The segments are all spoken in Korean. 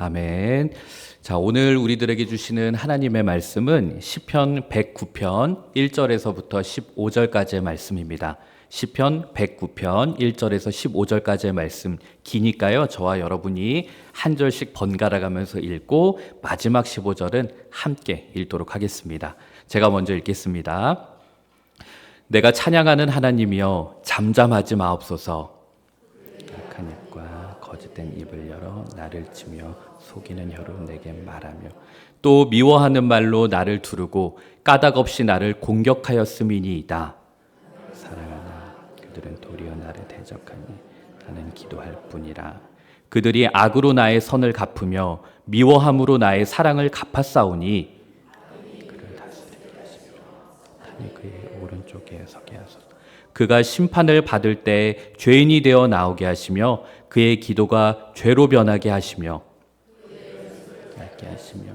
아멘. 자, 오늘 우리들에게 주시는 하나님의 말씀은 시편 109편 1절에서부터 15절까지의 말씀입니다. 시편 109편 1절에서 15절까지의 말씀 기니까요. 저와 여러분이 한 절씩 번갈아 가면서 읽고 마지막 15절은 함께 읽도록 하겠습니다. 제가 먼저 읽겠습니다. 내가 찬양하는 하나님이여 잠잠하지 마옵소서. 악한 입과 거짓된 입을 열어 나를 치며 속이는 혀로 내게 말하며 또 미워하는 말로 나를 두르고 까닭 없이 나를 공격하였음이니이다. 사랑하나 그들은 도리어 나를 대적하니 나는 기도할 뿐이라. 그들이 악으로 나의 선을 갚으며 미워함으로 나의 사랑을 갚았사오니 그를 다스리게 하시며 하니 그의 오른쪽에 서게 하소서. 그가 심판을 받을 때 죄인이 되어 나오게 하시며 그의 기도가 죄로 변하게 하시며 빼앗게 하시며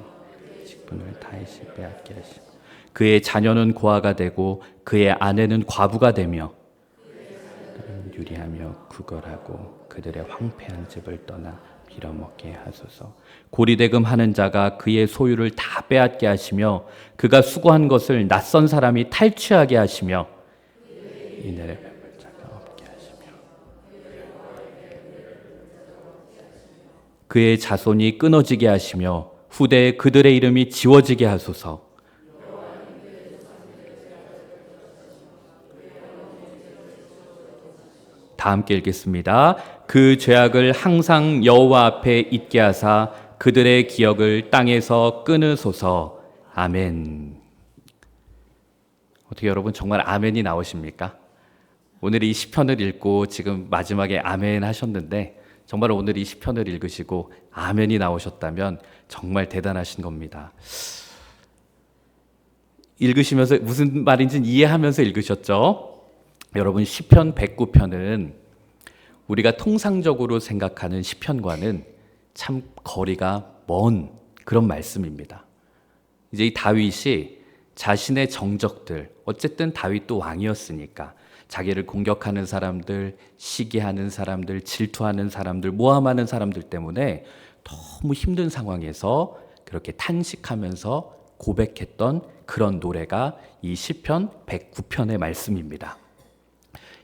직분을 다시 빼앗게 하시며 그의 자녀는 고아가 되고 그의 아내는 과부가 되며 그들은 유리하며 구걸하고 그들의 황폐한 집을 떠나 빌어먹게 하소서. 고리대금 하는 자가 그의 소유를 다 빼앗게 하시며 그가 수고한 것을 낯선 사람이 탈취하게 하시며 이내를 베풀 자가 없게 하시며 그의 자손이 끊어지게 하시며 후대에 그들의 이름이 지워지게 하소서. 다 함께 읽겠습니다. 그 죄악을 항상 여호와 앞에 있게 하사 그들의 기억을 땅에서 끊으소서. 아멘. 어떻게 여러분 정말 아멘이 나오십니까? 오늘 이 시편을 읽고 지금 마지막에 아멘 하셨는데 정말 오늘 이 시편을 읽으시고 아멘이 나오셨다면 정말 대단하신 겁니다. 읽으시면서 무슨 말인지 이해하면서 읽으셨죠? 여러분 시편 109편은 우리가 통상적으로 생각하는 시편과는 참 거리가 먼 그런 말씀입니다. 이제 이 다윗이 자신의 정적들, 어쨌든 다윗도 왕이었으니까 자기를 공격하는 사람들, 시기하는 사람들, 질투하는 사람들, 모함하는 사람들 때문에 너무 힘든 상황에서 그렇게 탄식하면서 고백했던 그런 노래가 이 시편 109편의 말씀입니다.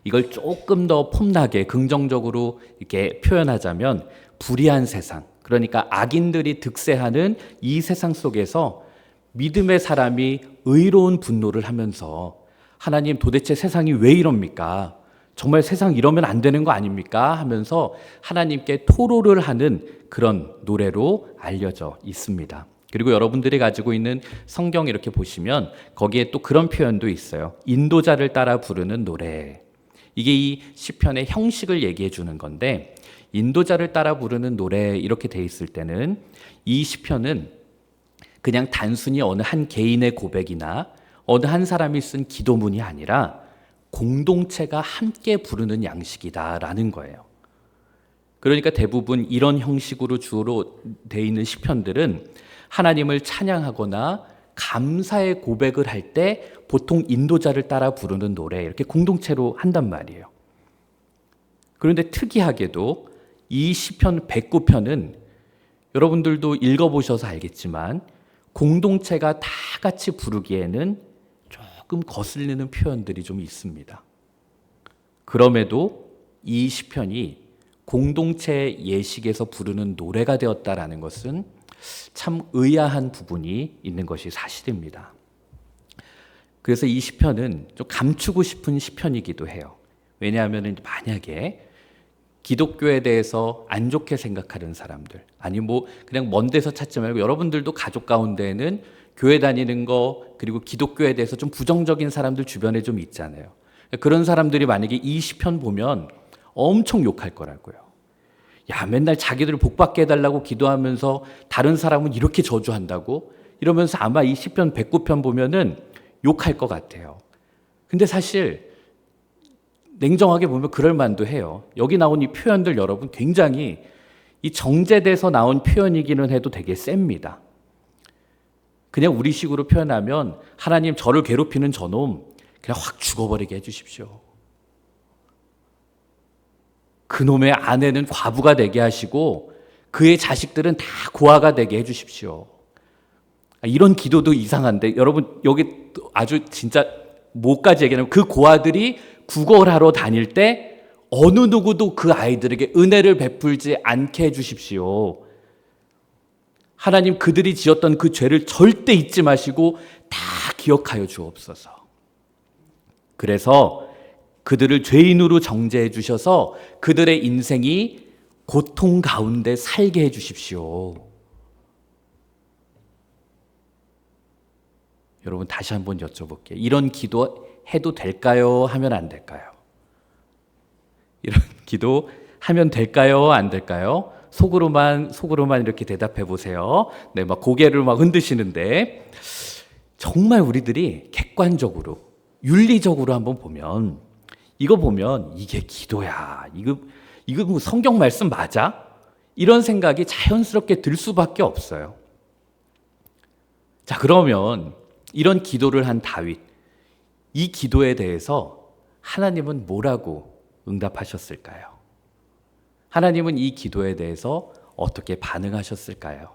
이걸 조금 더 폼나게 긍정적으로 이렇게 표현하자면 불의한 세상, 그러니까 악인들이 득세하는 이 세상 속에서 믿음의 사람이 의로운 분노를 하면서 하나님 도대체 세상이 왜 이럽니까? 정말 세상 이러면 안 되는 거 아닙니까? 하면서 하나님께 토로를 하는 그런 노래로 알려져 있습니다. 그리고 여러분들이 가지고 있는 성경 이렇게 보시면 거기에 또 그런 표현도 있어요. 인도자를 따라 부르는 노래. 이게 이 시편의 형식을 얘기해 주는 건데 인도자를 따라 부르는 노래 이렇게 돼 있을 때는 이 시편은 그냥 단순히 어느 한 개인의 고백이나 어느 한 사람이 쓴 기도문이 아니라 공동체가 함께 부르는 양식이다라는 거예요. 그러니까 대부분 이런 형식으로 주로 돼 있는 시편들은 하나님을 찬양하거나 감사의 고백을 할 때 보통 인도자를 따라 부르는 노래 이렇게 공동체로 한단 말이에요. 그런데 특이하게도 이 시편 109편은 여러분들도 읽어보셔서 알겠지만 공동체가 다 같이 부르기에는 조금 거슬리는 표현들이 좀 있습니다. 그럼에도 이 시편이 공동체 예식에서 부르는 노래가 되었다라는 것은 참 의아한 부분이 있는 것이 사실입니다. 그래서 이 시편은 좀 감추고 싶은 시편이기도 해요. 왜냐하면 만약에 기독교에 대해서 안 좋게 생각하는 사람들, 아니 그냥 먼 데서 찾지 말고 여러분들도 가족 가운데에는 교회 다니는 거 그리고 기독교에 대해서 좀 부정적인 사람들 주변에 좀 있잖아요. 그런 사람들이 만약에 이 시편 보면 엄청 욕할 거라고요. 야, 맨날 자기들을 복받게 해달라고 기도하면서 다른 사람은 이렇게 저주한다고? 이러면서 아마 이 시편 109편 보면은 욕할 것 같아요. 근데 사실 냉정하게 보면 그럴 만도 해요. 여기 나온 이 표현들 여러분 굉장히 이 정제돼서 나온 표현이기는 해도 되게 셉니다. 그냥 우리식으로 표현하면 하나님 저를 괴롭히는 저놈 그냥 확 죽어버리게 해주십시오. 그놈의 아내는 과부가 되게 하시고 그의 자식들은 다 고아가 되게 해주십시오. 이런 기도도 이상한데 여러분 여기 아주 진짜 뭐까지 얘기하냐면 그 고아들이 구걸 하러 다닐 때 어느 누구도 그 아이들에게 은혜를 베풀지 않게 해주십시오. 하나님 그들이 지었던 그 죄를 절대 잊지 마시고 다 기억하여 주옵소서. 그래서 그들을 죄인으로 정죄해 주셔서 그들의 인생이 고통 가운데 살게 해 주십시오. 여러분 다시 한번 여쭤볼게요. 이런 기도 해도 될까요? 하면 안 될까요? 이런 기도 하면 될까요? 안 될까요? 속으로만 이렇게 대답해 보세요. 네, 막 고개를 막 흔드시는데 정말 우리들이 객관적으로 윤리적으로 한번 보면 이거 보면 이게 기도야. 이거 뭐 성경 말씀 맞아? 이런 생각이 자연스럽게 들 수밖에 없어요. 자, 그러면 이런 기도를 한 다윗, 이 기도에 대해서 하나님은 뭐라고 응답하셨을까요? 하나님은 이 기도에 대해서 어떻게 반응하셨을까요?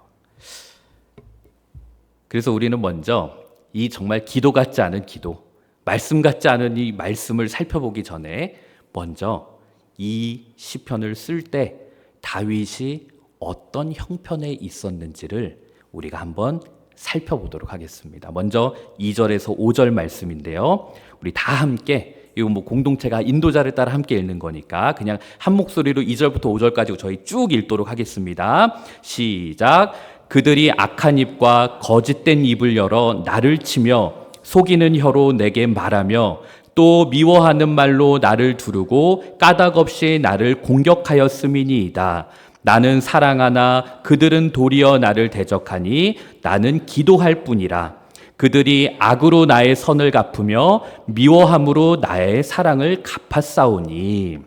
그래서 우리는 먼저 이 정말 기도 같지 않은 기도, 말씀 같지 않은 이 말씀을 살펴보기 전에 먼저 이 시편을 쓸 때 다윗이 어떤 형편에 있었는지를 우리가 한번 살펴보도록 하겠습니다. 먼저 2절에서 5절 말씀인데요. 우리 다 함께, 이거 뭐 공동체가 인도자를 따라 함께 읽는 거니까 그냥 한 목소리로 2절부터 5절까지 저희 쭉 읽도록 하겠습니다. 시작. 그들이 악한 입과 거짓된 입을 열어 나를 치며 속이는 혀로 내게 말하며 또 미워하는 말로 나를 두르고 까닭없이 나를 공격하였음이니이다. 나는 사랑하나 그들은 도리어 나를 대적하니 나는 기도할 뿐이라. 그들이 악으로 나의 선을 갚으며 미워함으로 나의 사랑을 갚았사오니.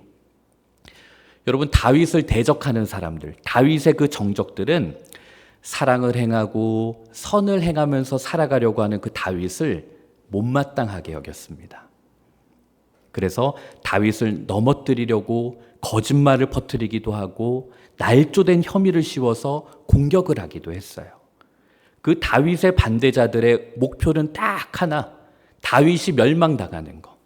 여러분 다윗을 대적하는 사람들, 다윗의 그 정적들은 사랑을 행하고 선을 행하면서 살아가려고 하는 그 다윗을 못마땅하게 여겼습니다. 그래서 다윗을 넘어뜨리려고 거짓말을 퍼뜨리기도 하고 날조된 혐의를 씌워서 공격을 하기도 했어요. 그 다윗의 반대자들의 목표는 딱 하나, 다윗이 멸망당하는 거,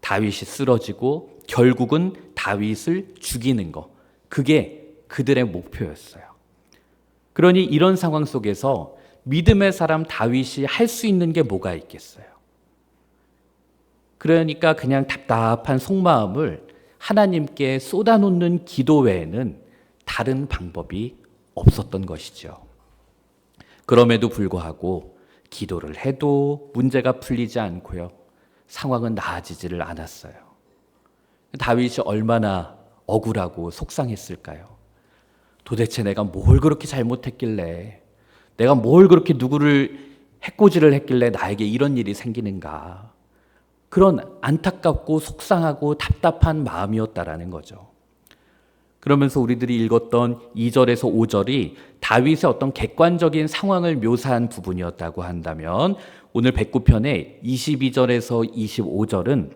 다윗이 쓰러지고 결국은 다윗을 죽이는 거, 그게 그들의 목표였어요. 그러니 이런 상황 속에서 믿음의 사람 다윗이 할 수 있는 게 뭐가 있겠어요? 그러니까 그냥 답답한 속마음을 하나님께 쏟아놓는 기도 외에는 다른 방법이 없었던 것이죠. 그럼에도 불구하고 기도를 해도 문제가 풀리지 않고요. 상황은 나아지지를 않았어요. 다윗이 얼마나 억울하고 속상했을까요? 도대체 내가 뭘 그렇게 잘못했길래, 내가 뭘 그렇게 누구를 해코지를 했길래 나에게 이런 일이 생기는가. 그런 안타깝고 속상하고 답답한 마음이었다라는 거죠. 그러면서 우리들이 읽었던 2절에서 5절이 다윗의 어떤 객관적인 상황을 묘사한 부분이었다고 한다면 오늘 109편의 22절에서 25절은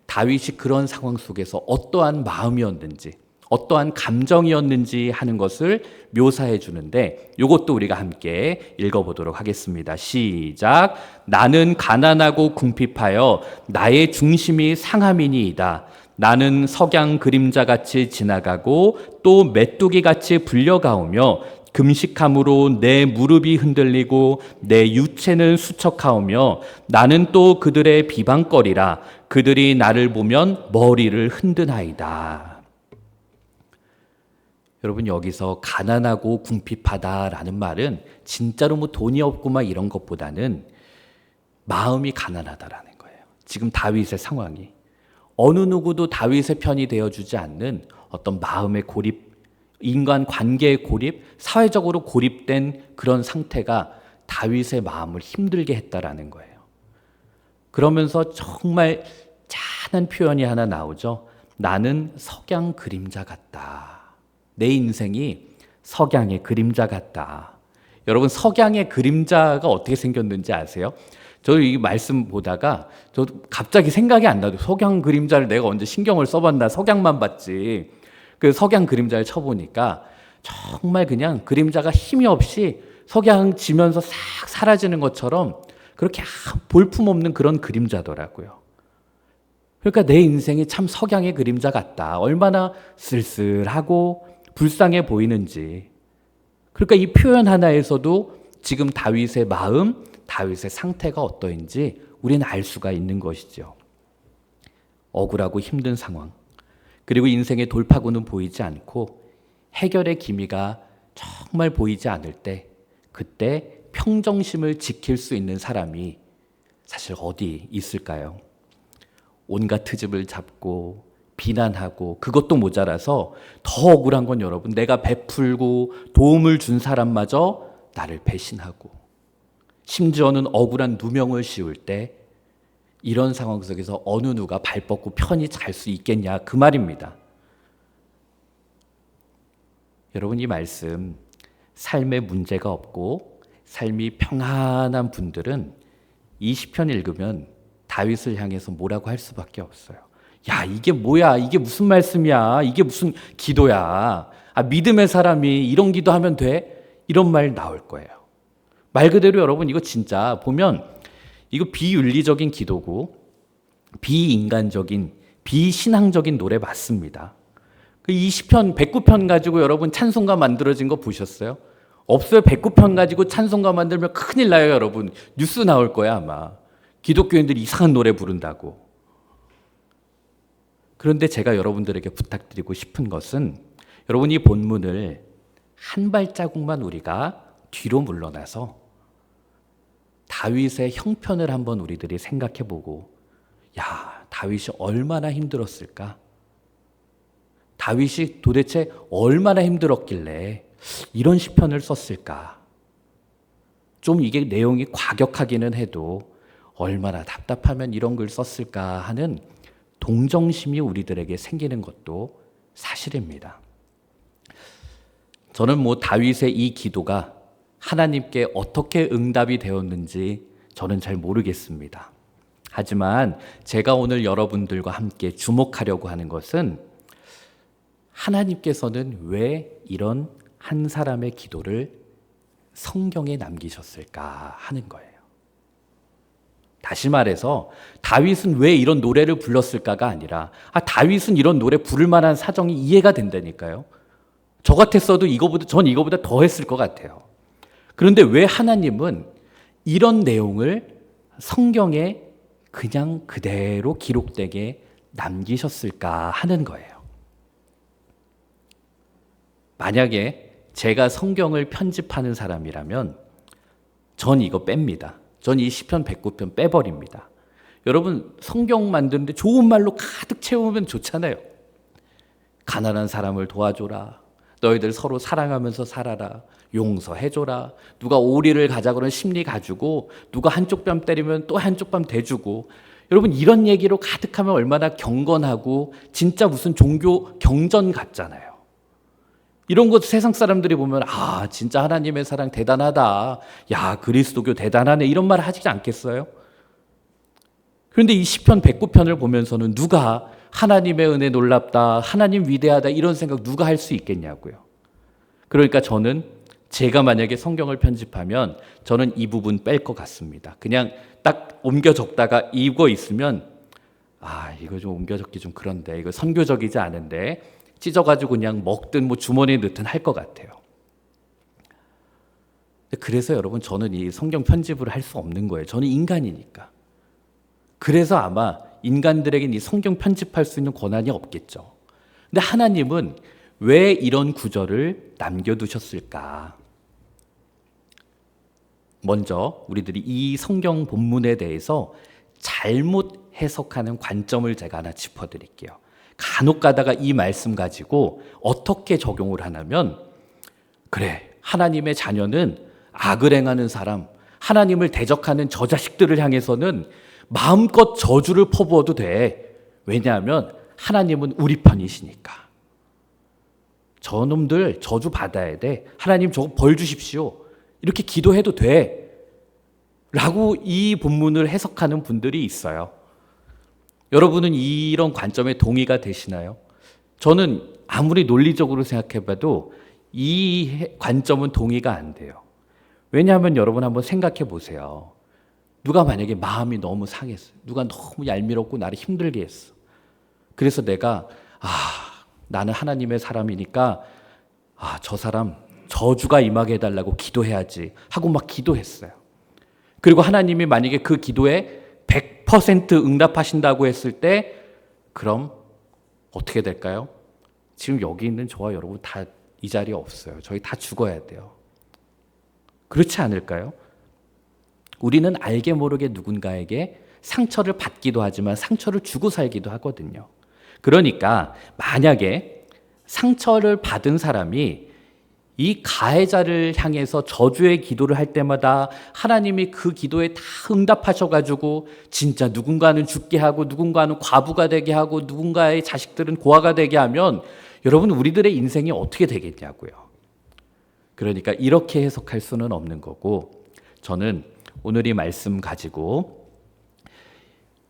다윗이 그런 상황 속에서 어떠한 마음이었는지 어떠한 감정이었는지 하는 것을 묘사해 주는데 이것도 우리가 함께 읽어보도록 하겠습니다. 시작. 나는 가난하고 궁핍하여 나의 중심이 상함이니이다. 나는 석양 그림자같이 지나가고 또 메뚜기같이 불려가오며 금식함으로 내 무릎이 흔들리고 내 유체는 수척하오며 나는 또 그들의 비방거리라. 그들이 나를 보면 머리를 흔드나이다. 여러분 여기서 가난하고 궁핍하다라는 말은 진짜로 뭐 돈이 없고 막 이런 것보다는 마음이 가난하다라는 거예요. 지금 다윗의 상황이 어느 누구도 다윗의 편이 되어주지 않는 어떤 마음의 고립, 인간 관계의 고립, 사회적으로 고립된 그런 상태가 다윗의 마음을 힘들게 했다라는 거예요. 그러면서 정말 짠한 표현이 하나 나오죠. 나는 석양 그림자 같다. 내 인생이 석양의 그림자 같다. 여러분 석양의 그림자가 어떻게 생겼는지 아세요? 저 이 말씀 보다가 저 갑자기 생각이 안 나도 석양 그림자를 내가 언제 신경을 써봤나 석양만 봤지. 그 석양 그림자를 쳐보니까 정말 그냥 그림자가 힘이 없이 석양지면서 싹 사라지는 것처럼 그렇게 볼품없는 그런 그림자더라고요. 그러니까 내 인생이 참 석양의 그림자 같다. 얼마나 쓸쓸하고 불쌍해 보이는지. 그러니까 이 표현 하나에서도 지금 다윗의 마음, 다윗의 상태가 어떠한지 우리는 알 수가 있는 것이죠. 억울하고 힘든 상황, 그리고 인생의 돌파구는 보이지 않고 해결의 기미가 정말 보이지 않을 때, 그때 평정심을 지킬 수 있는 사람이 사실 어디 있을까요? 온갖 트집을 잡고 비난하고 그것도 모자라서 더 억울한 건 여러분, 내가 베풀고 도움을 준 사람마저 나를 배신하고 심지어는 억울한 누명을 씌울 때, 이런 상황 속에서 어느 누가 발 뻗고 편히 잘 수 있겠냐, 그 말입니다. 여러분, 이 말씀, 삶에 문제가 없고 삶이 평안한 분들은 이 시편 읽으면 다윗을 향해서 뭐라고 할 수밖에 없어요. 야, 이게 뭐야? 이게 무슨 말씀이야? 이게 무슨 기도야? 믿음의 사람이 이런 기도하면 돼? 이런 말 나올 거예요. 말 그대로 여러분, 이거 진짜 보면 이거 비윤리적인 기도고 비인간적인, 비신앙적인 노래 맞습니다. 이 시편 109편 가지고 여러분 찬송가 만들어진 거 보셨어요? 없어요. 109편 가지고 찬송가 만들면 큰일 나요, 여러분. 뉴스 나올 거야, 아마. 기독교인들이 이상한 노래 부른다고. 그런데 제가 여러분들에게 부탁드리고 싶은 것은, 여러분 이 본문을 한 발자국만 우리가 뒤로 물러나서 다윗의 형편을 한번 우리들이 생각해보고, 야, 다윗이 얼마나 힘들었을까? 다윗이 도대체 얼마나 힘들었길래 이런 시편을 썼을까? 좀 이게 내용이 과격하기는 해도 얼마나 답답하면 이런 글 썼을까 하는 동정심이 우리들에게 생기는 것도 사실입니다. 저는 다윗의 이 기도가 하나님께 어떻게 응답이 되었는지 저는 잘 모르겠습니다. 하지만 제가 오늘 여러분들과 함께 주목하려고 하는 것은, 하나님께서는 왜 이런 한 사람의 기도를 성경에 남기셨을까 하는 거예요. 다시 말해서 다윗은 왜 이런 노래를 불렀을까가 아니라, 다윗은 이런 노래 부를 만한 사정이 이해가 된다니까요. 저 같았어도 전 이거보다 더 했을 것 같아요. 그런데 왜 하나님은 이런 내용을 성경에 그냥 그대로 기록되게 남기셨을까 하는 거예요. 만약에 제가 성경을 편집하는 사람이라면 전 이거 뺍니다. 전 이 시편 109편 빼버립니다. 여러분, 성경 만드는데 좋은 말로 가득 채우면 좋잖아요. 가난한 사람을 도와줘라. 너희들 서로 사랑하면서 살아라. 용서해줘라. 누가 오리를 가자 그러면 심리 가지고, 누가 한쪽 뺨 때리면 또 한쪽 뺨 대주고. 여러분, 이런 얘기로 가득하면 얼마나 경건하고 진짜 무슨 종교 경전 같잖아요. 이런 것 세상 사람들이 보면 진짜 하나님의 사랑 대단하다. 야, 그리스도교 대단하네. 이런 말 하지 않겠어요? 그런데 이 시편 109편을 보면서는 누가 하나님의 은혜 놀랍다, 하나님 위대하다 이런 생각 누가 할 수 있겠냐고요. 그러니까 저는 제가 만약에 성경을 편집하면 저는 이 부분 뺄 것 같습니다. 그냥 딱 옮겨 적다가 이거 있으면 이거 좀 옮겨 적기 좀 그런데, 이거 선교적이지 않은데 찢어가지고 그냥 먹든 주머니에 넣든 할 것 같아요. 그래서 여러분, 저는 이 성경 편집을 할 수 없는 거예요. 저는 인간이니까. 그래서 아마 인간들에겐 이 성경 편집할 수 있는 권한이 없겠죠. 근데 하나님은 왜 이런 구절을 남겨두셨을까? 먼저 우리들이 이 성경 본문에 대해서 잘못 해석하는 관점을 제가 하나 짚어드릴게요. 간혹 가다가 이 말씀 가지고 어떻게 적용을 하냐면, 그래, 하나님의 자녀는 악을 행하는 사람, 하나님을 대적하는 저 자식들을 향해서는 마음껏 저주를 퍼부어도 돼. 왜냐하면 하나님은 우리 편이시니까. 저놈들 저주 받아야 돼. 하나님 저거 벌 주십시오. 이렇게 기도해도 돼. 라고 이 본문을 해석하는 분들이 있어요. 여러분은 이런 관점에 동의가 되시나요? 저는 아무리 논리적으로 생각해봐도 이 관점은 동의가 안 돼요. 왜냐하면 여러분 한번 생각해 보세요. 누가 만약에 마음이 너무 상했어요. 누가 너무 얄미웠고 나를 힘들게 했어. 그래서 내가 나는 하나님의 사람이니까 저 사람 저주가 임하게 해달라고 기도해야지 하고 막 기도했어요. 그리고 하나님이 만약에 그 기도에 100% 응답하신다고 했을 때 그럼 어떻게 될까요? 지금 여기 있는 저와 여러분 다 이 자리에 없어요. 저희 다 죽어야 돼요. 그렇지 않을까요? 우리는 알게 모르게 누군가에게 상처를 받기도 하지만 상처를 주고 살기도 하거든요. 그러니까 만약에 상처를 받은 사람이 이 가해자를 향해서 저주의 기도를 할 때마다 하나님이 그 기도에 다 응답하셔가지고 진짜 누군가는 죽게 하고 누군가는 과부가 되게 하고 누군가의 자식들은 고아가 되게 하면 여러분 우리들의 인생이 어떻게 되겠냐고요. 그러니까 이렇게 해석할 수는 없는 거고 저는 오늘 이 말씀 가지고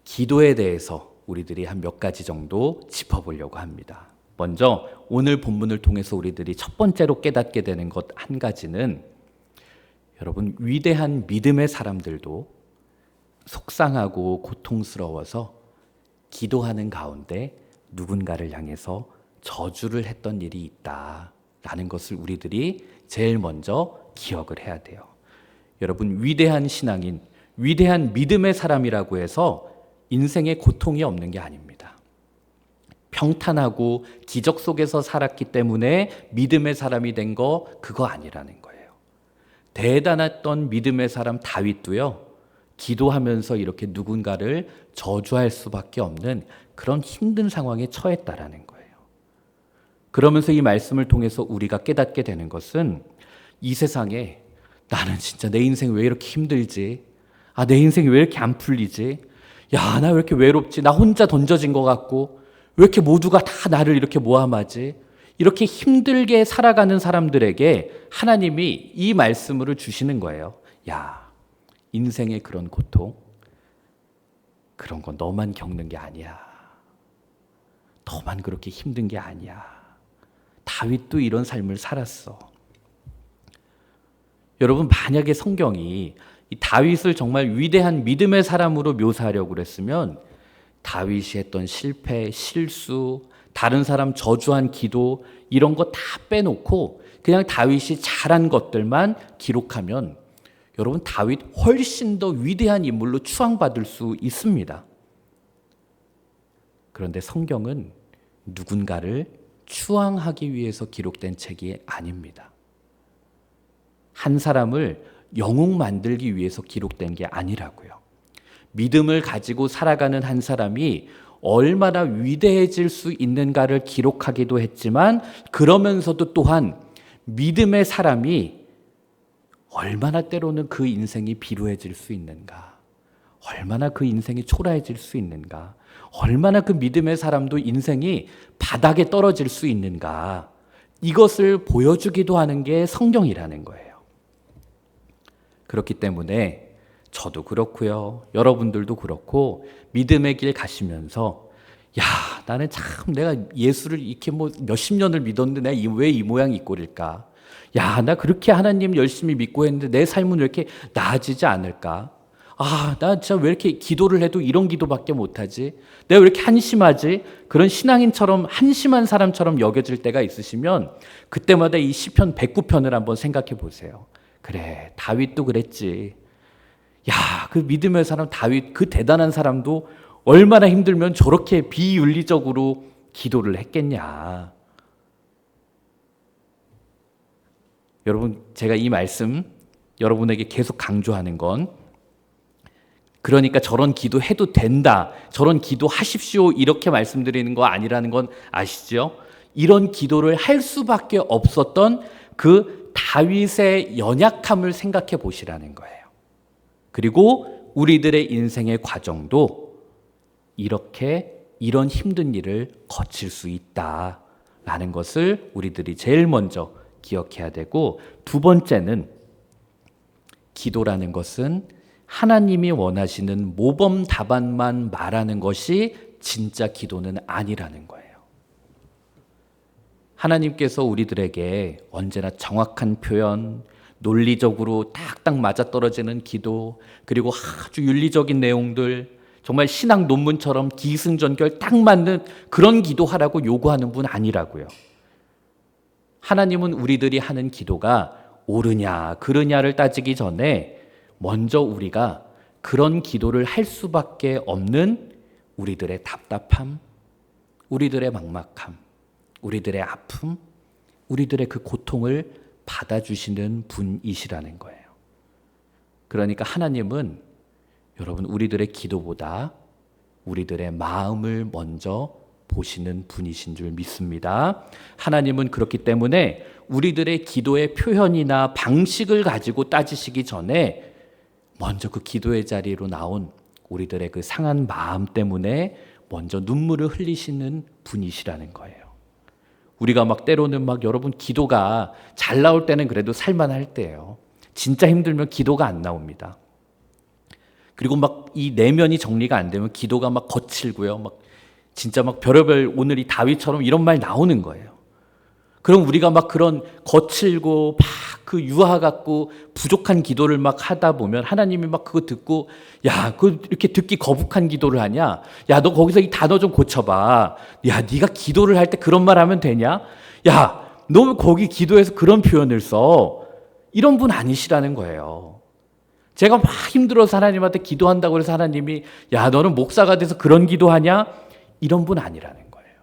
기도에 대해서 우리들이 한 몇 가지 정도 짚어보려고 합니다. 먼저 오늘 본문을 통해서 우리들이 첫 번째로 깨닫게 되는 것 한 가지는 여러분 위대한 믿음의 사람들도 속상하고 고통스러워서 기도하는 가운데 누군가를 향해서 저주를 했던 일이 있다라는 것을 우리들이 제일 먼저 기억을 해야 돼요. 여러분 위대한 신앙인, 위대한 믿음의 사람이라고 해서 인생에 고통이 없는 게 아닙니다. 평탄하고 기적 속에서 살았기 때문에 믿음의 사람이 된 거 그거 아니라는 거예요. 대단했던 믿음의 사람 다윗도요. 기도하면서 이렇게 누군가를 저주할 수밖에 없는 그런 힘든 상황에 처했다라는 거예요. 그러면서 이 말씀을 통해서 우리가 깨닫게 되는 것은 이 세상에 나는 진짜 내 인생 왜 이렇게 힘들지? 내 인생이 왜 이렇게 안 풀리지? 야, 나 왜 이렇게 외롭지? 나 혼자 던져진 것 같고 왜 이렇게 모두가 다 나를 이렇게 모함하지? 이렇게 힘들게 살아가는 사람들에게 하나님이 이 말씀을 주시는 거예요. 야, 인생의 그런 고통, 그런 건 너만 겪는 게 아니야. 너만 그렇게 힘든 게 아니야. 다윗도 이런 삶을 살았어. 여러분 만약에 성경이 이 다윗을 정말 위대한 믿음의 사람으로 묘사하려고 그랬으면 다윗이 했던 실패, 실수, 다른 사람 저주한 기도 이런 거 다 빼놓고 그냥 다윗이 잘한 것들만 기록하면 여러분 다윗 훨씬 더 위대한 인물로 추앙받을 수 있습니다. 그런데 성경은 누군가를 추앙하기 위해서 기록된 책이 아닙니다. 한 사람을 영웅 만들기 위해서 기록된 게 아니라고요. 믿음을 가지고 살아가는 한 사람이 얼마나 위대해질 수 있는가를 기록하기도 했지만 그러면서도 또한 믿음의 사람이 얼마나 때로는 그 인생이 비루해질 수 있는가, 얼마나 그 인생이 초라해질 수 있는가, 얼마나 그 믿음의 사람도 인생이 바닥에 떨어질 수 있는가, 이것을 보여주기도 하는 게 성경이라는 거예요. 그렇기 때문에 저도 그렇고요. 여러분들도 그렇고 믿음의 길 가시면서 야, 나는 참 내가 예수를 이렇게 몇십 년을 믿었는데 내가 왜 이 모양 이 꼴일까? 야, 나 그렇게 하나님 열심히 믿고 했는데 내 삶은 왜 이렇게 나아지지 않을까? 나 진짜 왜 이렇게 기도를 해도 이런 기도밖에 못하지? 내가 왜 이렇게 한심하지? 그런 신앙인처럼 한심한 사람처럼 여겨질 때가 있으시면 그때마다 이 시편 109편을 한번 생각해 보세요. 그래, 다윗도 그랬지. 야, 그 믿음의 사람 다윗, 그 대단한 사람도 얼마나 힘들면 저렇게 비윤리적으로 기도를 했겠냐. 여러분, 제가 이 말씀 여러분에게 계속 강조하는 건 그러니까 저런 기도 해도 된다, 저런 기도 하십시오 이렇게 말씀드리는 거 아니라는 건 아시죠? 이런 기도를 할 수밖에 없었던 그 다윗의 연약함을 생각해 보시라는 거예요. 그리고 우리들의 인생의 과정도 이런 힘든 일을 거칠 수 있다라는 것을 우리들이 제일 먼저 기억해야 되고, 두 번째는 기도라는 것은 하나님이 원하시는 모범 답안만 말하는 것이 진짜 기도는 아니라는 거예요. 하나님께서 우리들에게 언제나 정확한 표현, 논리적으로 딱딱 맞아떨어지는 기도, 그리고 아주 윤리적인 내용들, 정말 신학 논문처럼 기승전결 딱 맞는 그런 기도하라고 요구하는 분 아니라고요. 하나님은 우리들이 하는 기도가 옳으냐 그르냐를 따지기 전에 먼저 우리가 그런 기도를 할 수밖에 없는 우리들의 답답함, 우리들의 막막함, 우리들의 아픔, 우리들의 그 고통을 받아주시는 분이시라는 거예요. 그러니까 하나님은 여러분 우리들의 기도보다 우리들의 마음을 먼저 보시는 분이신 줄 믿습니다. 하나님은 그렇기 때문에 우리들의 기도의 표현이나 방식을 가지고 따지시기 전에 먼저 그 기도의 자리로 나온 우리들의 그 상한 마음 때문에 먼저 눈물을 흘리시는 분이시라는 거예요. 우리가 막 때로는 막 여러분 기도가 잘 나올 때는 그래도 살만할 때예요. 진짜 힘들면 기도가 안 나옵니다. 그리고 막 이 내면이 정리가 안 되면 기도가 막 거칠고요. 막 진짜 막 별의별 오늘 이 다윗처럼 이런 말 나오는 거예요. 그럼 우리가 막 그런 거칠고 막 그 유아 같고 부족한 기도를 막 하다 보면 하나님이 막 그거 듣고 야, 그 이렇게 듣기 거북한 기도를 하냐? 야, 너 거기서 이 단어 좀 고쳐봐. 야, 네가 기도를 할 때 그런 말 하면 되냐? 야, 너 거기 기도에서 그런 표현을 써. 이런 분 아니시라는 거예요. 제가 막 힘들어서 하나님한테 기도한다고 해서 하나님이 야, 너는 목사가 돼서 그런 기도하냐? 이런 분 아니라는 거예요.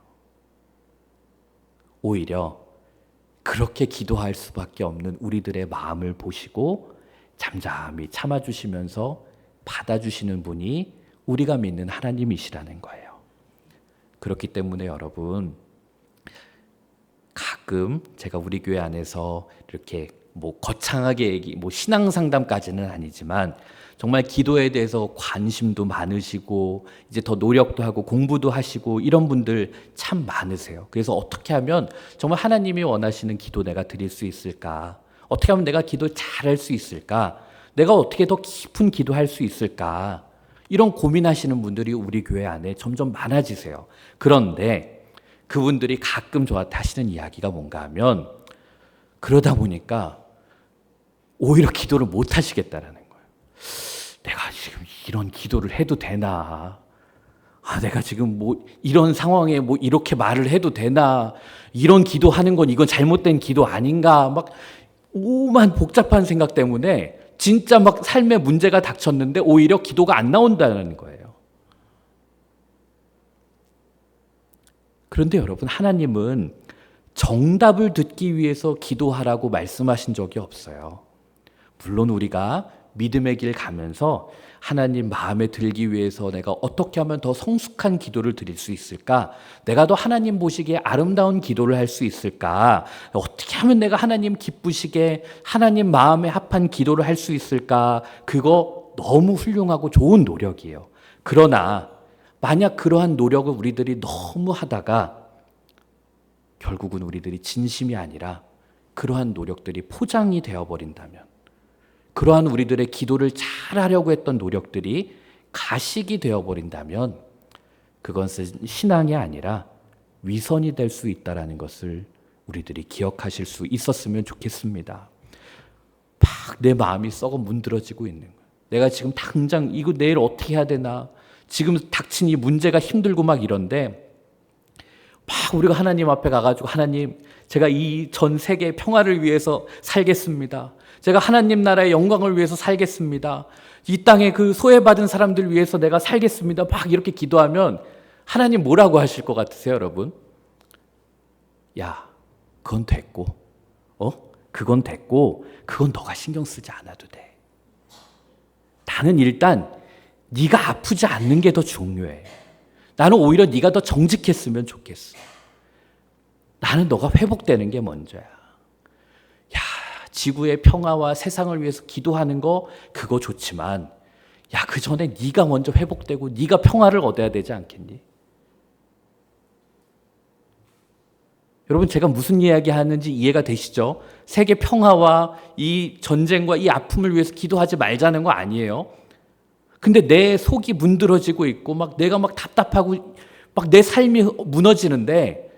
오히려 그렇게 기도할 수밖에 없는 우리들의 마음을 보시고 잠잠히 참아주시면서 받아주시는 분이 우리가 믿는 하나님이시라는 거예요. 그렇기 때문에 여러분 가끔 제가 우리 교회 안에서 이렇게 뭐 거창하게 뭐 신앙 상담까지는 아니지만 정말 기도에 대해서 관심도 많으시고 이제 더 노력도 하고 공부도 하시고 이런 분들 참 많으세요. 그래서 어떻게 하면 정말 하나님이 원하시는 기도 내가 드릴 수 있을까? 어떻게 하면 내가 기도 잘할 수 있을까? 내가 어떻게 더 깊은 기도할 수 있을까? 이런 고민하시는 분들이 우리 교회 안에 점점 많아지세요. 그런데 그분들이 가끔 저한테 하시는 이야기가 뭔가 하면 그러다 보니까 오히려 기도를 못 하시겠다라는 거예요. 내가 지금 이런 기도를 해도 되나? 내가 지금 뭐 이런 상황에 뭐 이렇게 말을 해도 되나? 이런 기도하는 건 이건 잘못된 기도 아닌가? 막 오만 복잡한 생각 때문에 진짜 막 삶에 문제가 닥쳤는데 오히려 기도가 안 나온다는 거예요. 그런데 여러분 하나님은 정답을 듣기 위해서 기도하라고 말씀하신 적이 없어요. 물론 우리가 믿음의 길 가면서 하나님 마음에 들기 위해서 내가 어떻게 하면 더 성숙한 기도를 드릴 수 있을까? 내가 더 하나님 보시기에 아름다운 기도를 할 수 있을까? 어떻게 하면 내가 하나님 기쁘시게 하나님 마음에 합한 기도를 할 수 있을까? 그거 너무 훌륭하고 좋은 노력이에요. 그러나 만약 그러한 노력을 우리들이 너무 하다가 결국은 우리들이 진심이 아니라 그러한 노력들이 포장이 되어버린다면 그러한 우리들의 기도를 잘하려고 했던 노력들이 가식이 되어버린다면 그것은 신앙이 아니라 위선이 될 수 있다는 것을 우리들이 기억하실 수 있었으면 좋겠습니다. 막 내 마음이 썩어 문드러지고 있는 거예요. 내가 지금 당장 이거 내일 어떻게 해야 되나? 지금 닥친 이 문제가 힘들고 막 이런데 막 우리가 하나님 앞에 가가지고 하나님 제가 이 전 세계 평화를 위해서 살겠습니다. 제가 하나님 나라의 영광을 위해서 살겠습니다. 이 땅에 그 소외받은 사람들 위해서 내가 살겠습니다. 막 이렇게 기도하면 하나님 뭐라고 하실 것 같으세요, 여러분? 야, 그건 됐고, 그건 됐고, 그건 너가 신경 쓰지 않아도 돼. 나는 일단 네가 아프지 않는 게 더 중요해. 나는 오히려 네가 더 정직했으면 좋겠어. 나는 너가 회복되는 게 먼저야. 야, 지구의 평화와 세상을 위해서 기도하는 거 그거 좋지만 야, 그 전에 네가 먼저 회복되고 네가 평화를 얻어야 되지 않겠니? 여러분 제가 무슨 이야기 하는지 이해가 되시죠? 세계 평화와 이 전쟁과 이 아픔을 위해서 기도하지 말자는 거 아니에요. 근데 내 속이 문드러지고 있고 막 내가 막 답답하고 막 내 삶이 무너지는데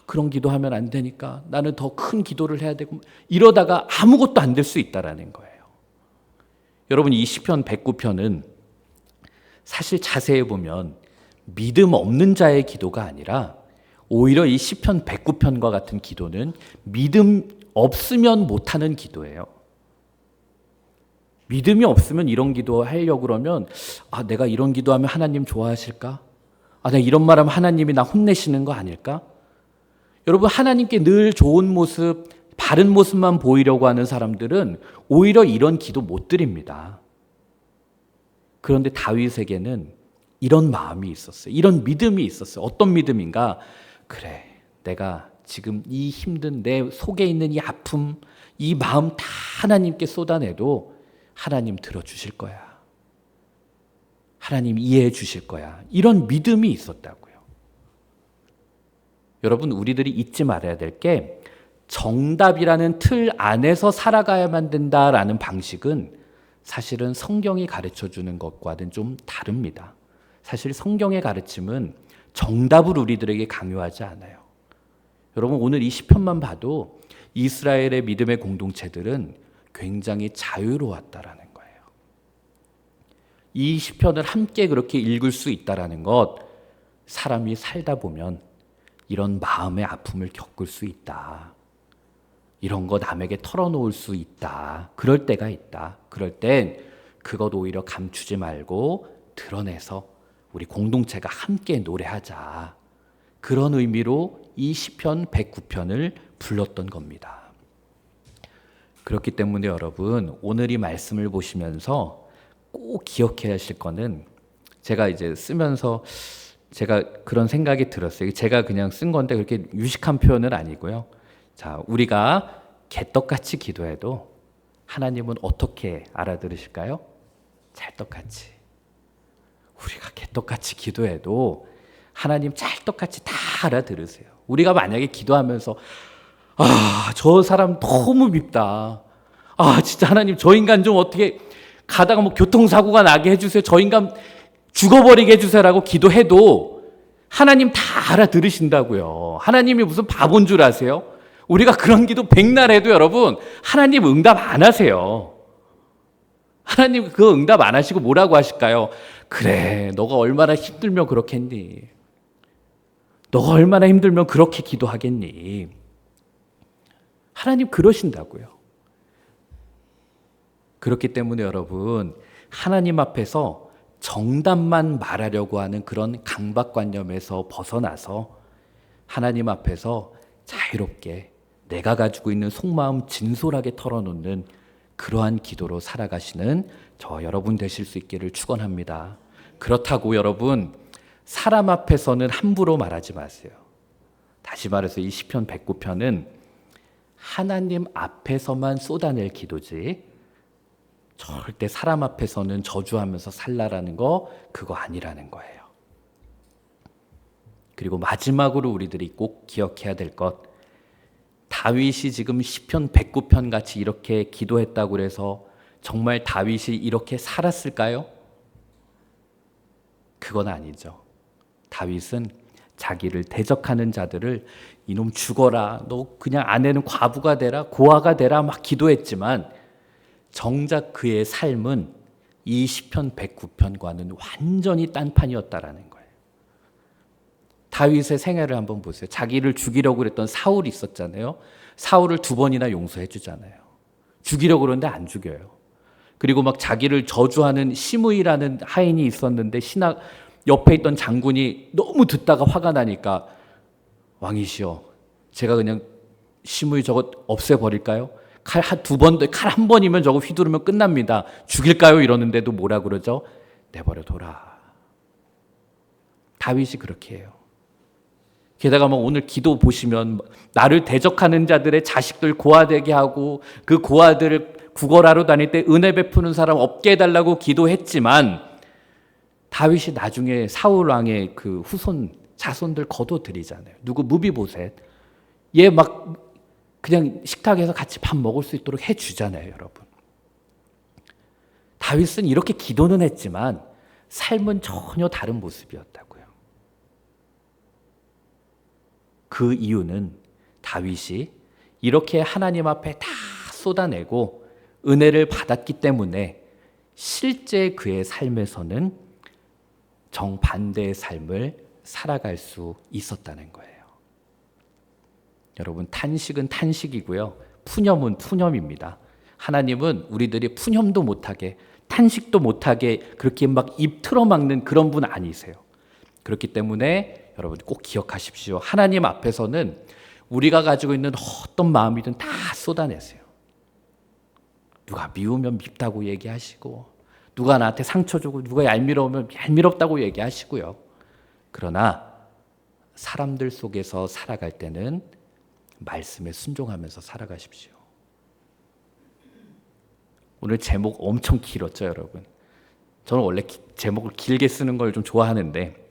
그런 기도하면 안 되니까 나는 더 큰 기도를 해야 되고 이러다가 아무것도 안 될 수 있다라는 거예요. 여러분 이 시편 109편은 사실 자세히 보면 믿음 없는 자의 기도가 아니라 오히려 이 시편 109편과 같은 기도는 믿음 없으면 못하는 기도예요. 믿음이 없으면 이런 기도 하려고 그러면 내가 이런 기도하면 하나님 좋아하실까? 내가 이런 말하면 하나님이 나 혼내시는 거 아닐까? 여러분 하나님께 늘 좋은 모습, 바른 모습만 보이려고 하는 사람들은 오히려 이런 기도 못 드립니다. 그런데 다윗에게는 이런 마음이 있었어요. 이런 믿음이 있었어요. 어떤 믿음인가? 그래, 내가 지금 이 힘든 내 속에 있는 이 아픔, 이 마음 다 하나님께 쏟아내도 하나님 들어주실 거야. 하나님 이해해 주실 거야. 이런 믿음이 있었다고요. 여러분 우리들이 잊지 말아야 될 게 정답이라는 틀 안에서 살아가야만 된다라는 방식은 사실은 성경이 가르쳐주는 것과는 좀 다릅니다. 사실 성경의 가르침은 정답을 우리들에게 강요하지 않아요. 여러분 오늘 이 시편만 봐도 이스라엘의 믿음의 공동체들은 굉장히 자유로웠다라는 거예요. 이 시편을 함께 그렇게 읽을 수 있다라는 것, 사람이 살다 보면 이런 마음의 아픔을 겪을 수 있다. 이런 거 남에게 털어놓을 수 있다. 그럴 때가 있다. 그럴 땐 그것 오히려 감추지 말고 드러내서 우리 공동체가 함께 노래하자. 그런 의미로 이 시편 109편을 불렀던 겁니다. 그렇기 때문에 여러분 오늘 이 말씀을 보시면서 꼭 기억해야 하실 거는 제가 이제 쓰면서 제가 그런 생각이 들었어요. 제가 그냥 쓴 건데 그렇게 유식한 표현은 아니고요. 자, 우리가 개떡같이 기도해도 하나님은 어떻게 알아들으실까요? 찰떡같이. 우리가 개떡같이 기도해도 하나님 찰떡같이 다 알아들으세요. 우리가 만약에 기도하면서 저 사람 너무 밉다. 진짜 하나님 저 인간 좀 어떻게 가다가 뭐 교통사고가 나게 해주세요. 저 인간 죽어버리게 해주세요라고 기도해도 하나님 다 알아들으신다고요. 하나님이 무슨 바본 줄 아세요? 우리가 그런 기도 백날 해도 여러분 하나님 응답 안 하세요. 하나님 그 응답 안 하시고 뭐라고 하실까요? 그래, 너가 얼마나 힘들면 그렇겠니? 너가 얼마나 힘들면 그렇게 기도하겠니? 하나님 그러신다고요. 그렇기 때문에 여러분 하나님 앞에서 정답만 말하려고 하는 그런 강박관념에서 벗어나서 하나님 앞에서 자유롭게 내가 가지고 있는 속마음 진솔하게 털어놓는 그러한 기도로 살아가시는 저와 여러분 되실 수 있기를 축원합니다. 그렇다고 여러분 사람 앞에서는 함부로 말하지 마세요. 다시 말해서 이 시편 109편은 하나님 앞에서만 쏟아낼 기도지 절대 사람 앞에서는 저주하면서 살라라는 거 그거 아니라는 거예요. 그리고 마지막으로 우리들이 꼭 기억해야 될 것, 다윗이 지금 시편 109편 같이 이렇게 기도했다고 해서 정말 다윗이 이렇게 살았을까요? 그건 아니죠. 다윗은 자기를 대적하는 자들을 이놈 죽어라, 너 그냥 아내는 과부가 되라, 고아가 되라 막 기도했지만 정작 그의 삶은 이 시편 109편과는 완전히 딴판이었다라는 거예요. 다윗의 생애를 한번 보세요. 자기를 죽이려고 그랬던 사울이 있었잖아요. 사울을 2번이나 용서해 주잖아요. 죽이려고 그러는데 안 죽여요. 그리고 막 자기를 저주하는 시므이라는 하인이 있었는데 신하 옆에 있던 장군이 너무 듣다가 화가 나니까 왕이시여, 제가 그냥 시므이 저거 없애버릴까요? 칼 한 번이면 저거 휘두르면 끝납니다. 죽일까요? 이러는데도 뭐라 그러죠? 내버려 둬라. 다윗이 그렇게 해요. 게다가 뭐 오늘 기도 보시면 나를 대적하는 자들의 자식들 고아되게 하고 그 고아들을 구걸하러 다닐 때 은혜 베푸는 사람 없게 해달라고 기도했지만 다윗이 나중에 사울 왕의 그 후손 자손들 거둬들이잖아요. 누구 무비보셋. 얘 막 그냥 식탁에서 같이 밥 먹을 수 있도록 해주잖아요, 여러분. 다윗은 이렇게 기도는 했지만 삶은 전혀 다른 모습이었다고요. 그 이유는 다윗이 이렇게 하나님 앞에 다 쏟아내고 은혜를 받았기 때문에 실제 그의 삶에서는 정반대의 삶을 살아갈 수 있었다는 거예요. 여러분, 탄식은 탄식이고요. 푸념은 푸념입니다. 하나님은 우리들이 푸념도 못하게, 탄식도 못하게 그렇게 막 입 틀어막는 그런 분 아니세요. 그렇기 때문에 여러분 꼭 기억하십시오. 하나님 앞에서는 우리가 가지고 있는 어떤 마음이든 다 쏟아내세요. 누가 미우면 밉다고 얘기하시고, 누가 나한테 상처 주고, 누가 얄미워우면 얄미롭다고 얘기하시고요. 그러나 사람들 속에서 살아갈 때는 말씀에 순종하면서 살아가십시오. 오늘 제목 엄청 길었죠, 여러분. 저는 원래 제목을 길게 쓰는 걸 좀 좋아하는데,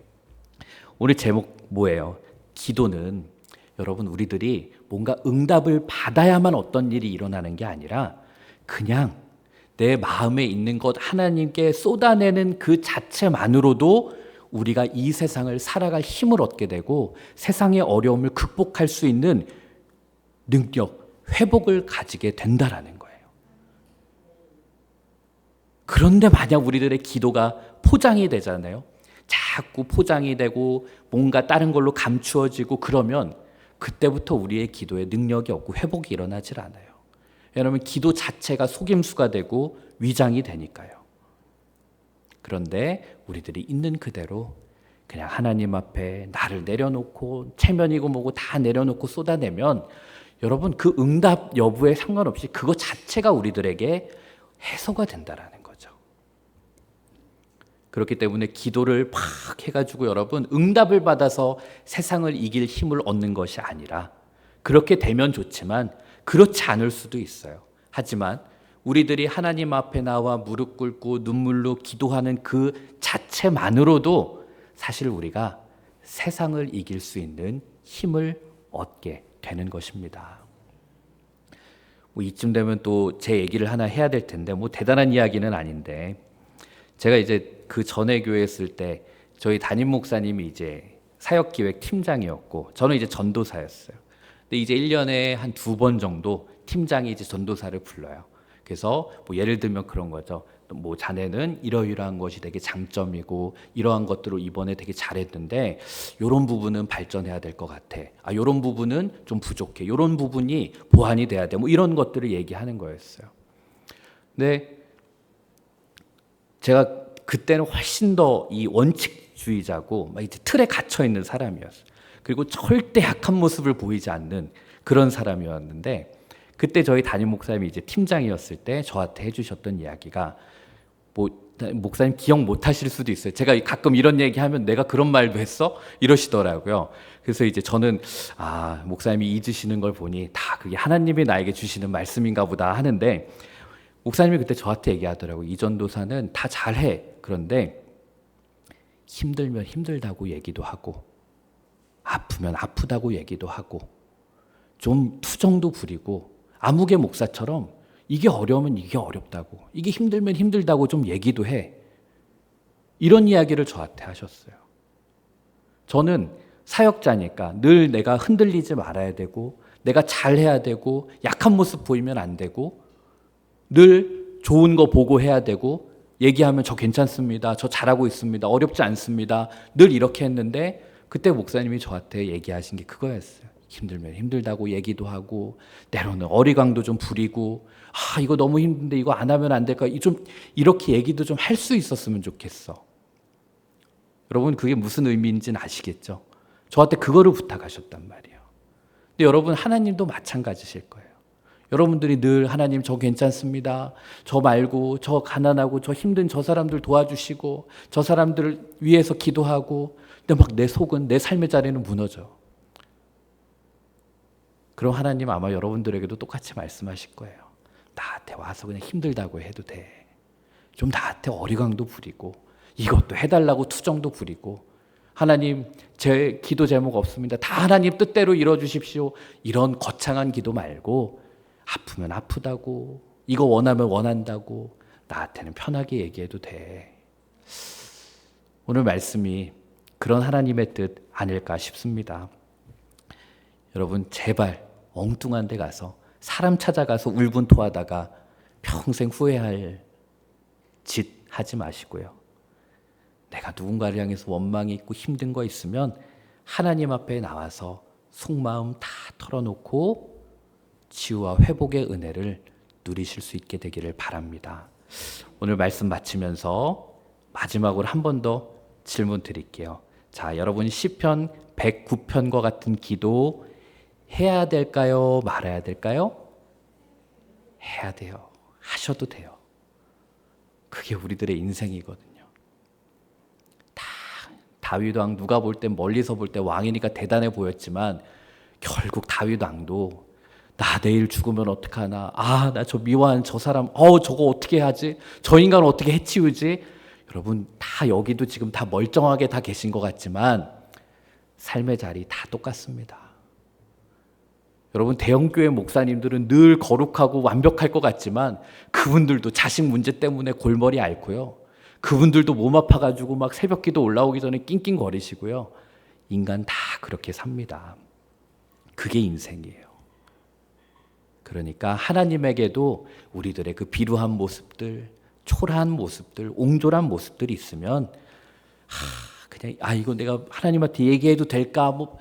오늘 제목 뭐예요? 기도는 여러분, 우리들이 뭔가 응답을 받아야만 어떤 일이 일어나는 게 아니라 그냥 내 마음에 있는 것 하나님께 쏟아내는 그 자체만으로도 우리가 이 세상을 살아갈 힘을 얻게 되고 세상의 어려움을 극복할 수 있는 능력, 회복을 가지게 된다라는 거예요. 그런데 만약 우리들의 기도가 포장이 되잖아요. 자꾸 포장이 되고 뭔가 다른 걸로 감추어지고 그러면 그때부터 우리의 기도에 능력이 없고 회복이 일어나질 않아요. 왜냐하면 기도 자체가 속임수가 되고 위장이 되니까요. 그런데 우리들이 있는 그대로 그냥 하나님 앞에 나를 내려놓고 체면이고 뭐고 다 내려놓고 쏟아내면 여러분 그 응답 여부에 상관없이 그거 자체가 우리들에게 해소가 된다라는 거죠. 그렇기 때문에 기도를 막 해가지고 여러분 응답을 받아서 세상을 이길 힘을 얻는 것이 아니라 그렇게 되면 좋지만 그렇지 않을 수도 있어요. 하지만 우리들이 하나님 앞에 나와 무릎 꿇고 눈물로 기도하는 그 자체만으로도 사실 우리가 세상을 이길 수 있는 힘을 얻게 되는 것입니다. 이쯤 되면 또 제 얘기를 하나 해야 될 텐데 대단한 이야기는 아닌데 제가 이제 그 전에 교회 있을 때 저희 담임 목사님이 이제 사역기획 팀장이었고 저는 이제 전도사였어요. 근데 이제 1년에 한 2번 정도 팀장이 이제 전도사를 불러요. 그래서 예를 들면 그런 거죠. 자네는 이러이러한 것이 되게 장점이고 이러한 것들을 이번에 되게 잘했는데 이런 부분은 발전해야 될 것 같아. 이런 부분은 좀 부족해. 이런 부분이 보완이 돼야 돼. 이런 것들을 얘기하는 거였어요. 근데 제가 그때는 훨씬 더 이 원칙주의자고 막 이제 틀에 갇혀 있는 사람이었어요. 그리고 절대 약한 모습을 보이지 않는 그런 사람이었는데 그때 저희 담임 목사님이 이제 팀장이었을 때 저한테 해주셨던 이야기가 목사님 기억 못 하실 수도 있어요. 제가 가끔 이런 얘기하면 내가 그런 말도 했어? 이러시더라고요. 그래서 이제 저는 목사님이 잊으시는 걸 보니 다 그게 하나님이 나에게 주시는 말씀인가 보다 하는데 목사님이 그때 저한테 얘기하더라고요. 이 전도사는 다 잘해. 그런데 힘들면 힘들다고 얘기도 하고 아프면 아프다고 얘기도 하고 좀 투정도 부리고 아무개 목사처럼 이게 어려우면 이게 어렵다고 이게 힘들면 힘들다고 좀 얘기도 해. 이런 이야기를 저한테 하셨어요. 저는 사역자니까 늘 내가 흔들리지 말아야 되고 내가 잘해야 되고 약한 모습 보이면 안 되고 늘 좋은 거 보고 해야 되고 얘기하면 저 괜찮습니다. 저 잘하고 있습니다. 어렵지 않습니다. 늘 이렇게 했는데 그때 목사님이 저한테 얘기하신 게 그거였어요. 힘들면 힘들다고 얘기도 하고 때로는 어리광도 좀 부리고 이거 너무 힘든데 이거 안 하면 안 될까? 좀 이렇게 얘기도 좀 할 수 있었으면 좋겠어. 여러분 그게 무슨 의미인지는 아시겠죠? 저한테 그거를 부탁하셨단 말이에요. 근데 여러분 하나님도 마찬가지실 거예요. 여러분들이 늘 하나님 저 괜찮습니다. 저 말고 저 가난하고 저 힘든 저 사람들 도와주시고 저 사람들을 위해서 기도하고 근데 막 내 속은 내 삶의 자리는 무너져. 그럼 하나님 아마 여러분들에게도 똑같이 말씀하실 거예요. 나한테 와서 그냥 힘들다고 해도 돼. 좀 나한테 어리광도 부리고 이것도 해달라고 투정도 부리고 하나님 제 기도 제목 없습니다. 다 하나님 뜻대로 이뤄주십시오. 이런 거창한 기도 말고 아프면 아프다고 이거 원하면 원한다고 나한테는 편하게 얘기해도 돼. 오늘 말씀이 그런 하나님의 뜻 아닐까 싶습니다. 여러분 제발 엉뚱한 데 가서 사람 찾아가서 울분토하다가 평생 후회할 짓 하지 마시고요. 내가 누군가를 향해서 원망이 있고 힘든 거 있으면 하나님 앞에 나와서 속마음 다 털어놓고 치유와 회복의 은혜를 누리실 수 있게 되기를 바랍니다. 오늘 말씀 마치면서 마지막으로 한 번 더 질문 드릴게요. 자, 여러분 시편 109편과 같은 기도 해야 될까요? 말아야 될까요? 해야 돼요. 하셔도 돼요. 그게 우리들의 인생이거든요. 다윗 왕 누가 볼 때 멀리서 볼 때 왕이니까 대단해 보였지만 결국 다윗 왕도 나 내일 죽으면 어떡하나, 나 저 미워한 저 사람 저거 어떻게 하지, 저 인간 어떻게 해치우지. 여러분 다 여기도 지금 다 멀쩡하게 다 계신 것 같지만 삶의 자리 다 똑같습니다. 여러분 대형교회 목사님들은 늘 거룩하고 완벽할 것 같지만 그분들도 자식 문제 때문에 골머리 앓고요. 그분들도 몸 아파가지고 막 새벽기도 올라오기 전에 낑낑거리시고요. 인간 다 그렇게 삽니다. 그게 인생이에요. 그러니까 하나님에게도 우리들의 그 비루한 모습들, 초라한 모습들, 옹졸한 모습들이 있으면 그냥 이거 내가 하나님한테 얘기해도 될까? 뭐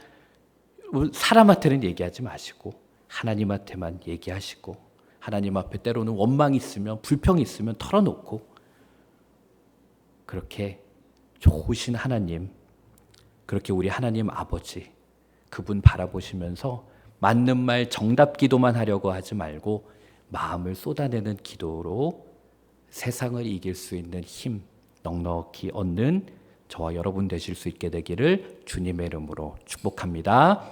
사람한테는 얘기하지 마시고 하나님한테만 얘기하시고, 하나님 앞에 때로는 원망이 있으면 불평이 있으면 털어놓고, 그렇게 좋으신 하나님, 그렇게 우리 하나님 아버지 그분 바라보시면서 맞는 말 정답 기도만 하려고 하지 말고 마음을 쏟아내는 기도로 세상을 이길 수 있는 힘 넉넉히 얻는 저와 여러분 되실 수 있게 되기를 주님의 이름으로 축복합니다.